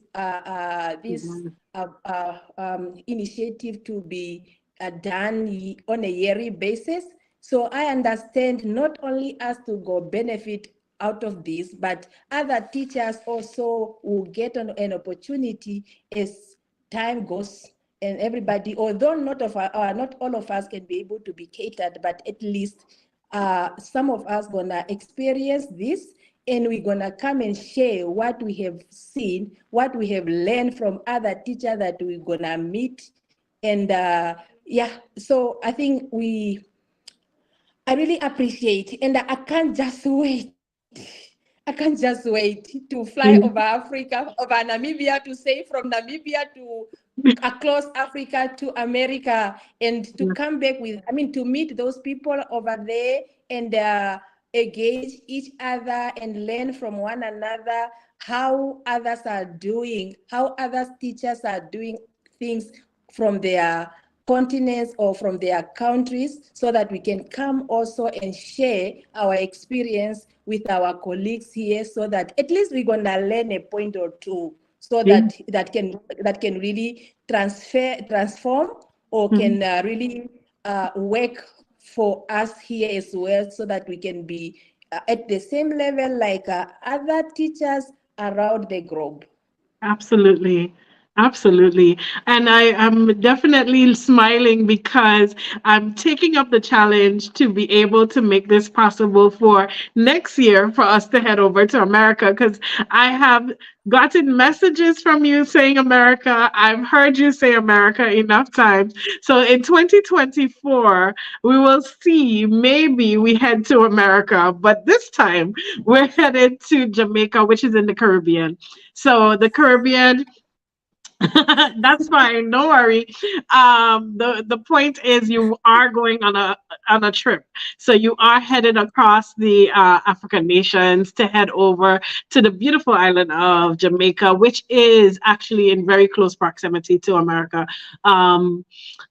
initiative to be done on a yearly basis. So I understand not only us to go benefit out of this, but other teachers also will get an opportunity as time goes, and everybody, although not all of us can be able to be catered, but at least some of us gonna experience this, and we're gonna come and share what we have seen, what we have learned from other teachers that we're gonna meet. And yeah, so I think I really appreciate, and I can't just wait. I can't just wait to fly over Africa, over Namibia, to say from Namibia to across Africa to America, and to come back with, I mean, to meet those people over there, and engage each other and learn from one another how others are doing, how other teachers are doing things from their continents or from their countries, so that we can come also and share our experience with our colleagues here, so that at least we're gonna learn a point or two, so that that can really transform, or can really work for us here as well, so that we can be at the same level like other teachers around the globe. Absolutely. Absolutely. And I am definitely smiling because I'm taking up the challenge to be able to make this possible for next year for us to head over to America, because I have gotten messages from you saying America. I've heard you say America enough times. So in 2024, we will see, maybe we head to America, but this time we're headed to Jamaica, which is in the Caribbean. So the Caribbean, that's fine. No worry. The point is, you are going on a trip, so you are headed across the African nations to head over to the beautiful island of Jamaica, which is actually in very close proximity to America. Um,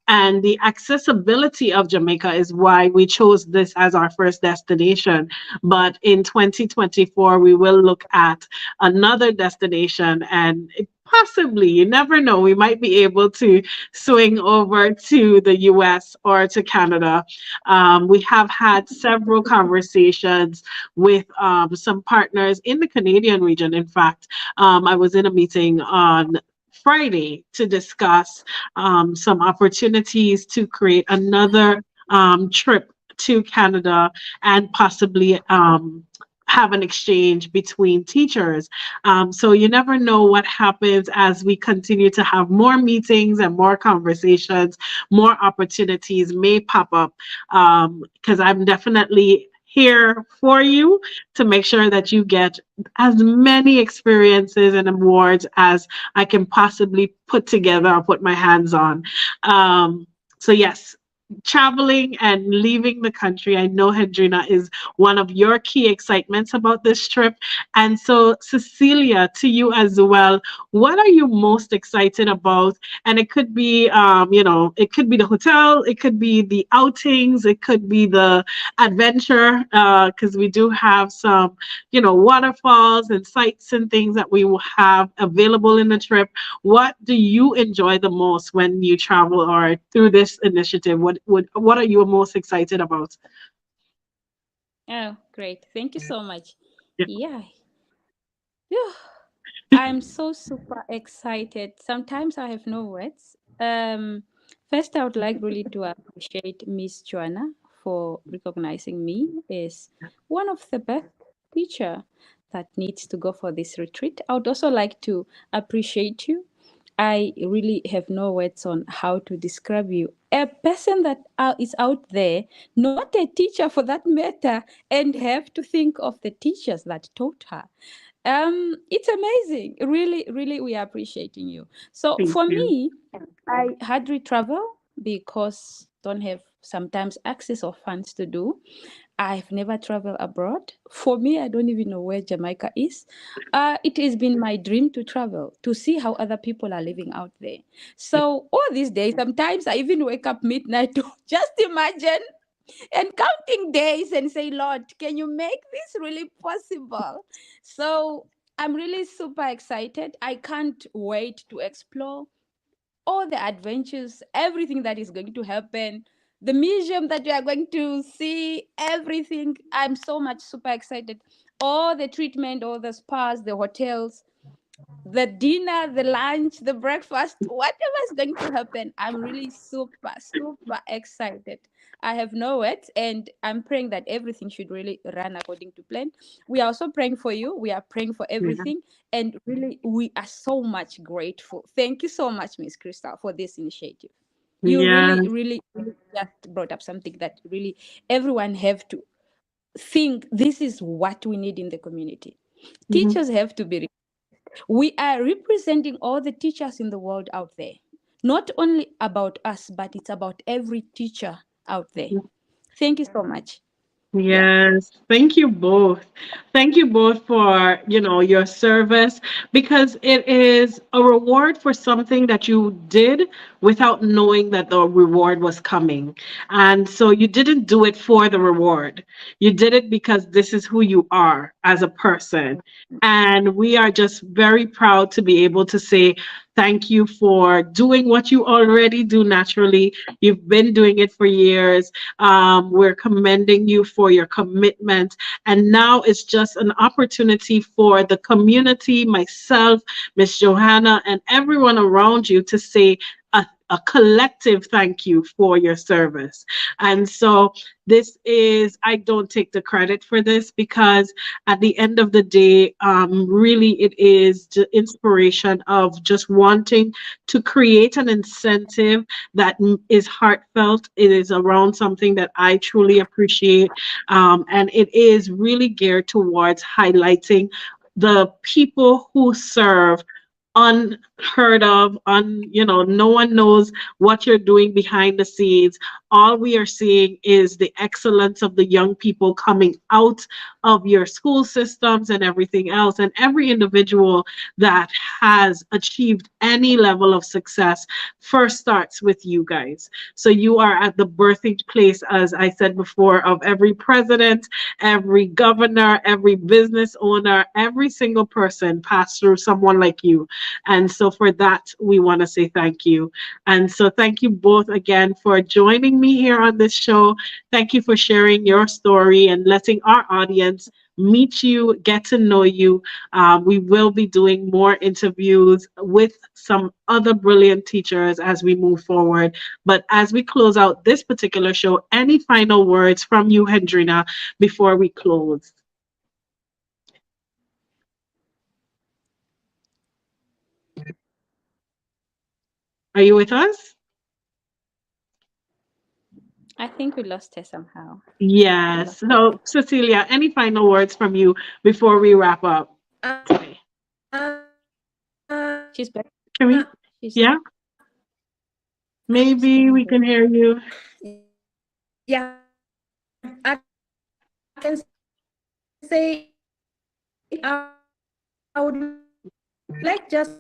and the accessibility of Jamaica is why we chose this as our first destination. But in 2024, we will look at another destination, and possibly, you never know, we might be able to swing over to the US or to Canada. We have had several conversations with some partners in the Canadian region. In fact, I was in a meeting on Friday to discuss some opportunities to create another trip to Canada, and possibly have an exchange between teachers. So you never know what happens as we continue to have more meetings and more conversations. More opportunities may pop up, because I'm definitely here for you to make sure that you get as many experiences and awards as I can possibly put together or put my hands on. So yes, traveling and leaving the country, I know, Hendrina, is one of your key excitements about this trip. And so, Cecilia, to you as well, what are you most excited about? And it could be, it could be the hotel, it could be the outings, it could be the adventure, because we do have some, waterfalls and sites and things that we will have available in the trip. What do you enjoy the most when you travel or through this initiative? What are you most excited about? Oh, great. Thank you so much. Yeah. Yeah. Phew. I'm so super excited. Sometimes I have no words. First, I would like really to appreciate Miss Joanna for recognizing me as one of the best teacher that needs to go for this retreat. I would also like to appreciate you I really have no words on how to describe you. A person that is out there, not a teacher for that matter, and have to think of the teachers that taught her. It's amazing. Really, really, we are appreciating you. So Thank for you. me, I hardly travel because don't have sometimes access or funds to do. I've never traveled abroad. For me, I don't even know where Jamaica is. It has been my dream to travel, to see how other people are living out there. So all these days, sometimes I even wake up midnight to just imagine and counting days and say, Lord, can you make this really possible? So I'm really super excited. I can't wait to explore all the adventures, everything that is going to happen, the museum that we are going to see, everything. I'm so much super excited. All the treatment, all the spas, the hotels, the dinner, the lunch, the breakfast, whatever is going to happen, I'm really super, super excited. I have no words, and I'm praying that everything should really run according to plan. We are also praying for you. We are praying for Yeah. everything, and really, we are so much grateful. Thank you so much, Miss Crystal, for this initiative. You really, Yes. really, really just brought up something that really everyone have to think. This is what we need in the community. Mhm. Teachers have to be, we are representing all the teachers in the world out there. Not only about us, but it's about every teacher out there. Thank you so much. Yeah. Yes, thank you both. Thank you both for, your service because it is a reward for something that you did without knowing that the reward was coming. And so you didn't do it for the reward. You did it because this is who you are as a person. And we are just very proud to be able to say thank you for doing what you already do naturally. You've been doing it for years. We're commending you for your commitment. And now it's just an opportunity for the community, myself, Miss Johanna, and everyone around you to say a collective thank you for your service. And so this is, I don't take the credit for this because at the end of the day, really it is the inspiration of just wanting to create an incentive that is heartfelt. It is around something that I truly appreciate. And it is really geared towards highlighting the people who serve unheard of, no one knows what you're doing behind the scenes. All we are seeing is the excellence of the young people coming out of your school systems and everything else. And every individual that has achieved any level of success first starts with you guys. So you are at the birthing place, as I said before, of every president, every governor, every business owner, every single person passed through someone like you. And so for that, we want to say thank you. And so thank you both again for joining me here on this show. Thank you for sharing your story and letting our audience meet you, get to know you. We will be doing more interviews with some other brilliant teachers as we move forward. But as we close out this particular show, any final words from you, Hendrina, before we close? Are you with us? I think we lost her somehow. We Yes. lost her. So, Cecilia, any final words from you before we wrap up today? Uh, She's back. Can we? She's Yeah, she's maybe getting we back. can hear you. yeah, I can say I would like just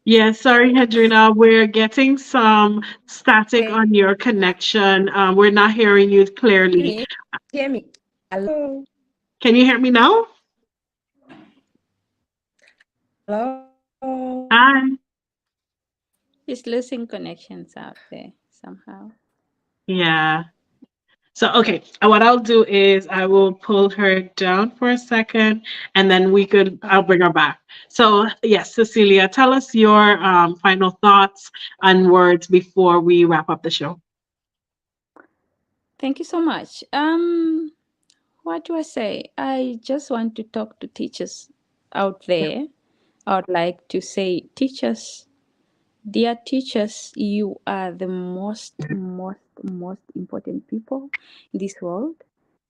Yeah, sorry, Hendrina, we're getting some static okay. on your connection. We're not hearing you clearly. Hear me. Hello. Can you hear me now? Hello. Hi. She's losing connections out there somehow. Yeah. So, okay, what I'll do is I will pull her down for a second and then I'll bring her back. So, yes, Cecilia, tell us your final thoughts and words before we wrap up the show. Thank you so much. what do I say? I just want to talk to teachers out there. I would like to say, teachers, dear teachers, you are the most important people in this world.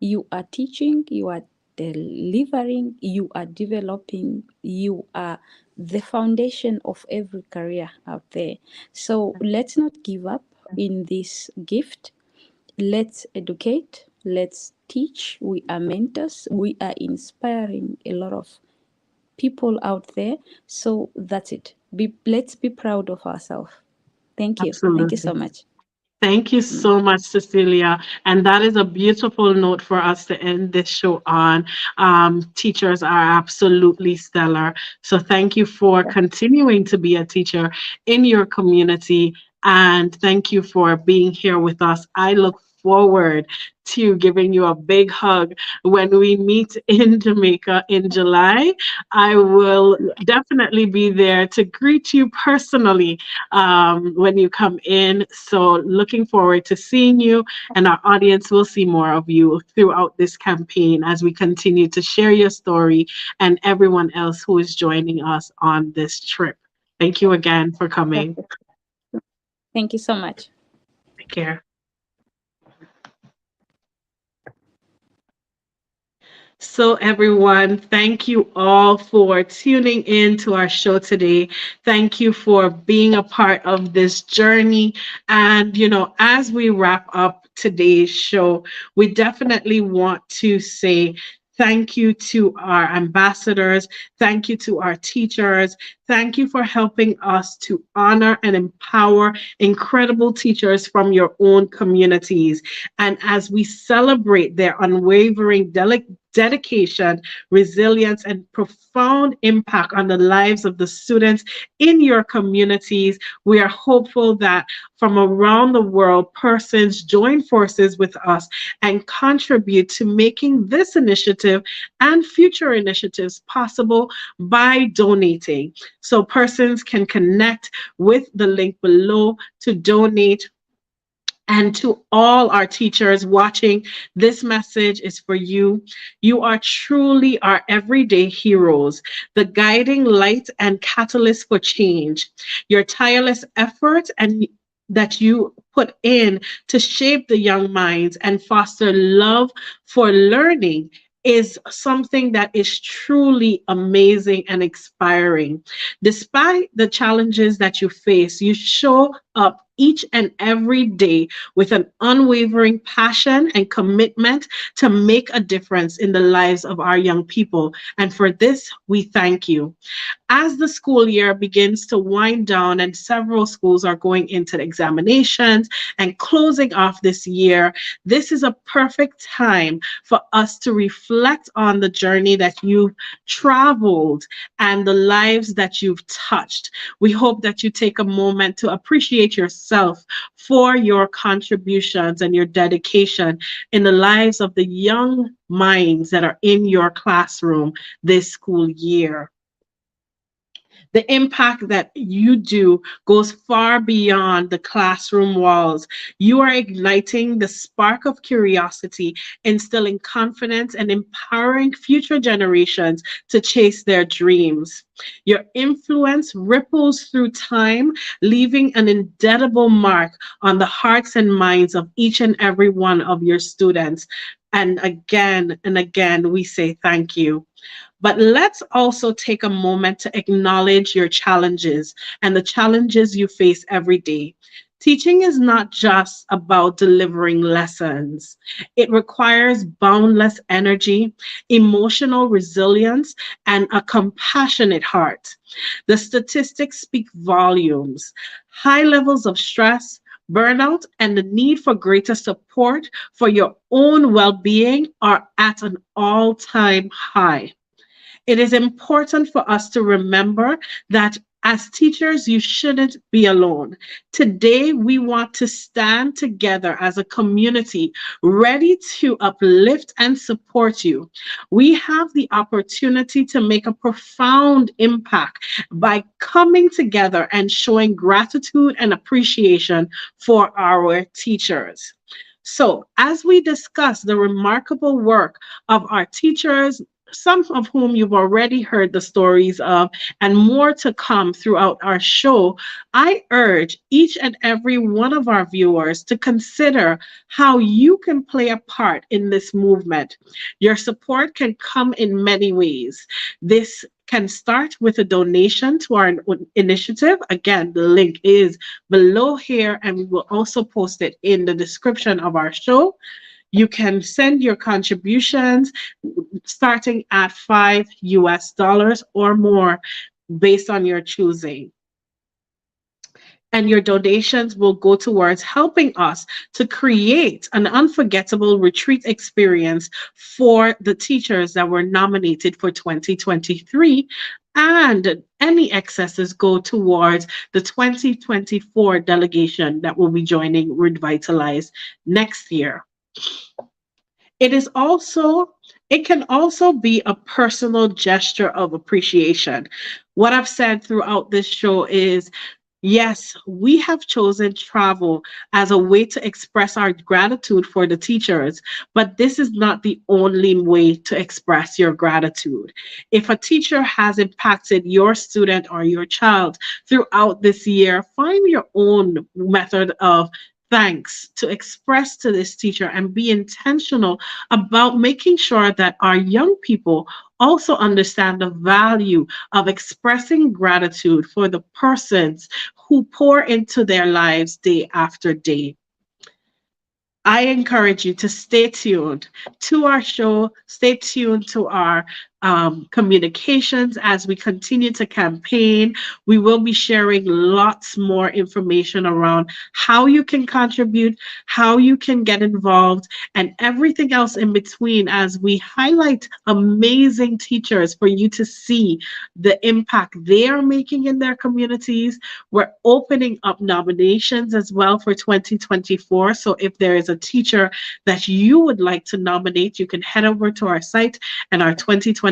You are teaching, you are delivering, you are developing, you are the foundation of every career out there. So let's not give up in this gift. Let's educate, let's teach. We are mentors, we are inspiring a lot of people out there. So that's it. Let's be proud of ourselves. Thank you. Thank you so Absolutely. much. Thank you Mm. so much, Cecilia. And that is a beautiful note for us to end this show on. Teachers are absolutely stellar. So thank you for continuing to be a teacher in your community. And thank you for being here with us. I look forward to giving you a big hug when we meet in Jamaica in July. I will Yeah. definitely be there to greet you personally when you come in. So, looking forward to seeing you, and our audience will see more of you throughout this campaign as we continue to share your story and everyone else who is joining us on this trip. Thank you again for coming. Okay. Thank you so much. Take care. So, everyone, thank you all for tuning in to our show today. Thank you for being a part of this journey. And, as we wrap up today's show, we definitely want to say thank you to our ambassadors. Thank you to our teachers. Thank you for helping us to honor and empower incredible teachers from your own communities. And as we celebrate their unwavering dedication, resilience, and profound impact on the lives of the students in your communities, we are hopeful that from around the world, persons join forces with us and contribute to making this initiative and future initiatives possible by donating. So persons can connect with the link below to donate. And to all our teachers watching, this message is for you. You are truly our everyday heroes, the guiding light and catalyst for change. Your tireless effort and that you put in to shape the young minds and foster love for learning is something that is truly amazing and inspiring. Despite the challenges that you face, you show up each and every day with an unwavering passion and commitment to make a difference in the lives of our young people. And for this, we thank you. As the school year begins to wind down and several schools are going into examinations and closing off this year, this is a perfect time for us to reflect on the journey that you've traveled and the lives that you've touched. We hope that you take a moment to appreciate yourself for your contributions and your dedication in the lives of the young minds that are in your classroom this school year. The impact that you do goes far beyond the classroom walls. You are igniting the spark of curiosity, instilling confidence, and empowering future generations to chase their dreams. Your influence ripples through time, leaving an indelible mark on the hearts and minds of each and every one of your students. And again, we say thank you. But let's also take a moment to acknowledge your challenges and the challenges you face every day. Teaching is not just about delivering lessons. It requires boundless energy, emotional resilience, and a compassionate heart. The statistics speak volumes. High levels of stress, burnout, and the need for greater support for your own well being are at an all time high. It is important for us to remember that as teachers, you shouldn't be alone. Today, we want to stand together as a community, ready to uplift and support you. We have the opportunity to make a profound impact by coming together and showing gratitude and appreciation for our teachers. So, as we discuss the remarkable work of our teachers, some of whom you've already heard the stories of, and more to come throughout our show, I urge each and every one of our viewers to consider how you can play a part in this movement. Your support can come in many ways. This can start with a donation to our initiative. Again, the link is below here, and we will also post it in the description of our show. You can send your contributions starting at $5 or more based on your choosing. And your donations will go towards helping us to create an unforgettable retreat experience for the teachers that were nominated for 2023. And any excesses go towards the 2024 delegation that will be joining Revitalized next year. It is also, it can also be a personal gesture of appreciation. What I've said throughout this show is, yes, we have chosen travel as a way to express our gratitude for the teachers, but this is not the only way to express your gratitude. If a teacher has impacted your student or your child throughout this year, find your own method of thanks to express to this teacher and be intentional about making sure that our young people also understand the value of expressing gratitude for the persons who pour into their lives day after day. I encourage you to stay tuned to our show, stay tuned to our communications as we continue to campaign. We will be sharing lots more information around how you can contribute, how you can get involved, and everything else in between as we highlight amazing teachers for you to see the impact they are making in their communities. We're opening up nominations as well for 2024. So if there is a teacher that you would like to nominate, you can head over to our site, and our 2024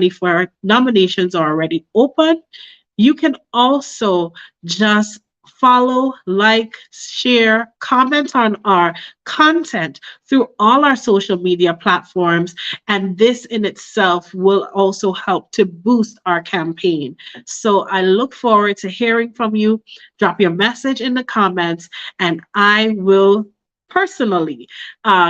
nominations are already open. You can also just follow, like, share, comment on our content through all our social media platforms. And this in itself will also help to boost our campaign. So I look forward to hearing from you. Drop your message in the comments, and I will personally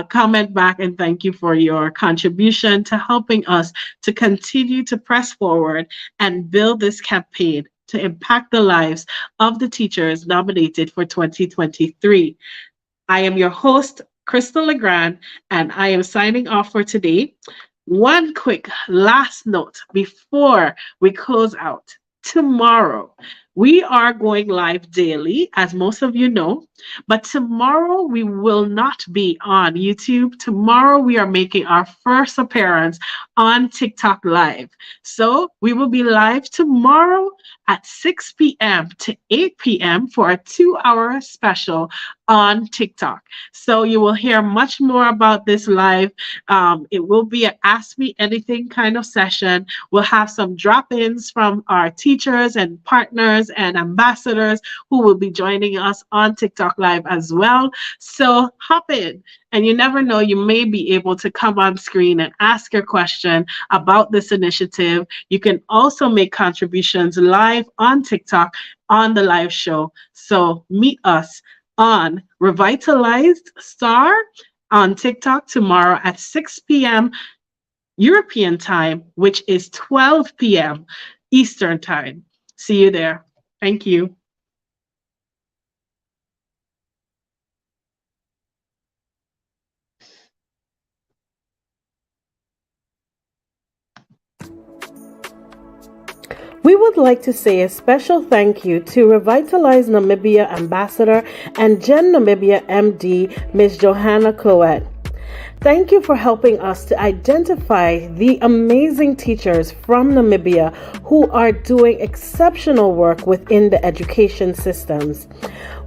comment back and thank you for your contribution to helping us to continue to press forward and build this campaign to impact the lives of the teachers nominated for 2023. I am your host, Crystal Legrand, and I am signing off for today. One quick last note before we close out. Tomorrow, we are going live daily, as most of you know, but tomorrow we will not be on YouTube. Tomorrow we are making our first appearance on TikTok Live. So we will be live tomorrow at 6 p.m. to 8 p.m. for a 2-hour special on TikTok. So you will hear much more about this live. It will be an Ask Me Anything kind of session. We'll have some drop-ins from our teachers and partners and ambassadors who will be joining us on TikTok Live as well. So hop in, and you never know, you may be able to come on screen and ask your question about this initiative. You can also make contributions live on TikTok on the live show. So meet us on Revitalized Star on TikTok tomorrow at 6 p.m. European time, which is 12 p.m. Eastern time. See you there. Thank you. We would like to say a special thank you to Revitalized Namibia Ambassador and Gen Namibia MD, Ms. Johanna Cloete. Thank you for helping us to identify the amazing teachers from Namibia who are doing exceptional work within the education systems.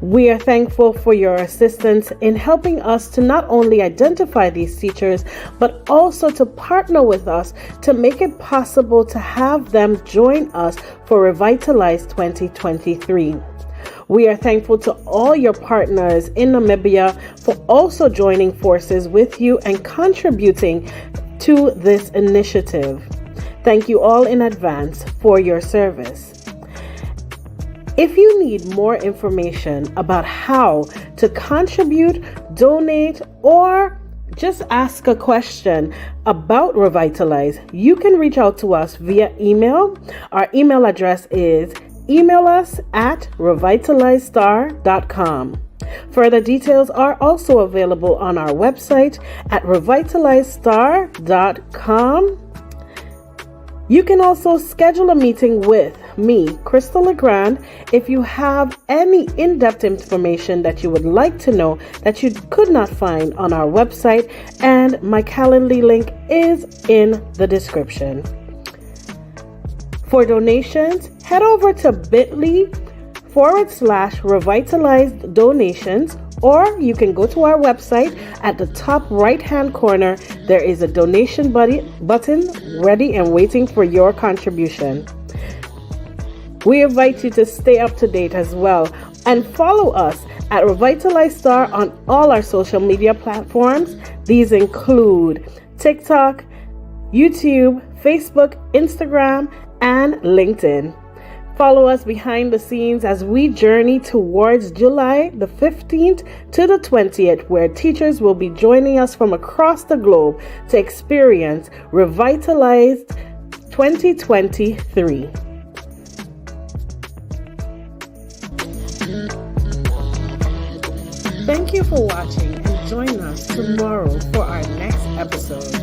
We are thankful for your assistance in helping us to not only identify these teachers, but also to partner with us to make it possible to have them join us for Revitalize 2023. We are thankful to all your partners in Namibia for also joining forces with you and contributing to this initiative. Thank you all in advance for your service. If you need more information about how to contribute, donate, or just ask a question about Revitalize, you can reach out to us via email. Our email address is email us@revitalizedstar.com. Further details are also available on our website at revitalizedstar.com. You can also schedule a meeting with me, Crystal Legrand, if you have any in-depth information that you would like to know that you could not find on our website, and my Calendly link is in the description. For donations, head over to bit.ly/revitalized donations, or you can go to our website. At the top right-hand corner, there is a donation button ready and waiting for your contribution. We invite you to stay up to date as well and follow us at Revitalized Star on all our social media platforms. These include TikTok, YouTube, Facebook, Instagram, and LinkedIn. Follow us behind the scenes as we journey towards July the 15th to the 20th, where teachers will be joining us from across the globe to experience Revitalized 2023. Thank you for watching, and join us tomorrow for our next episode.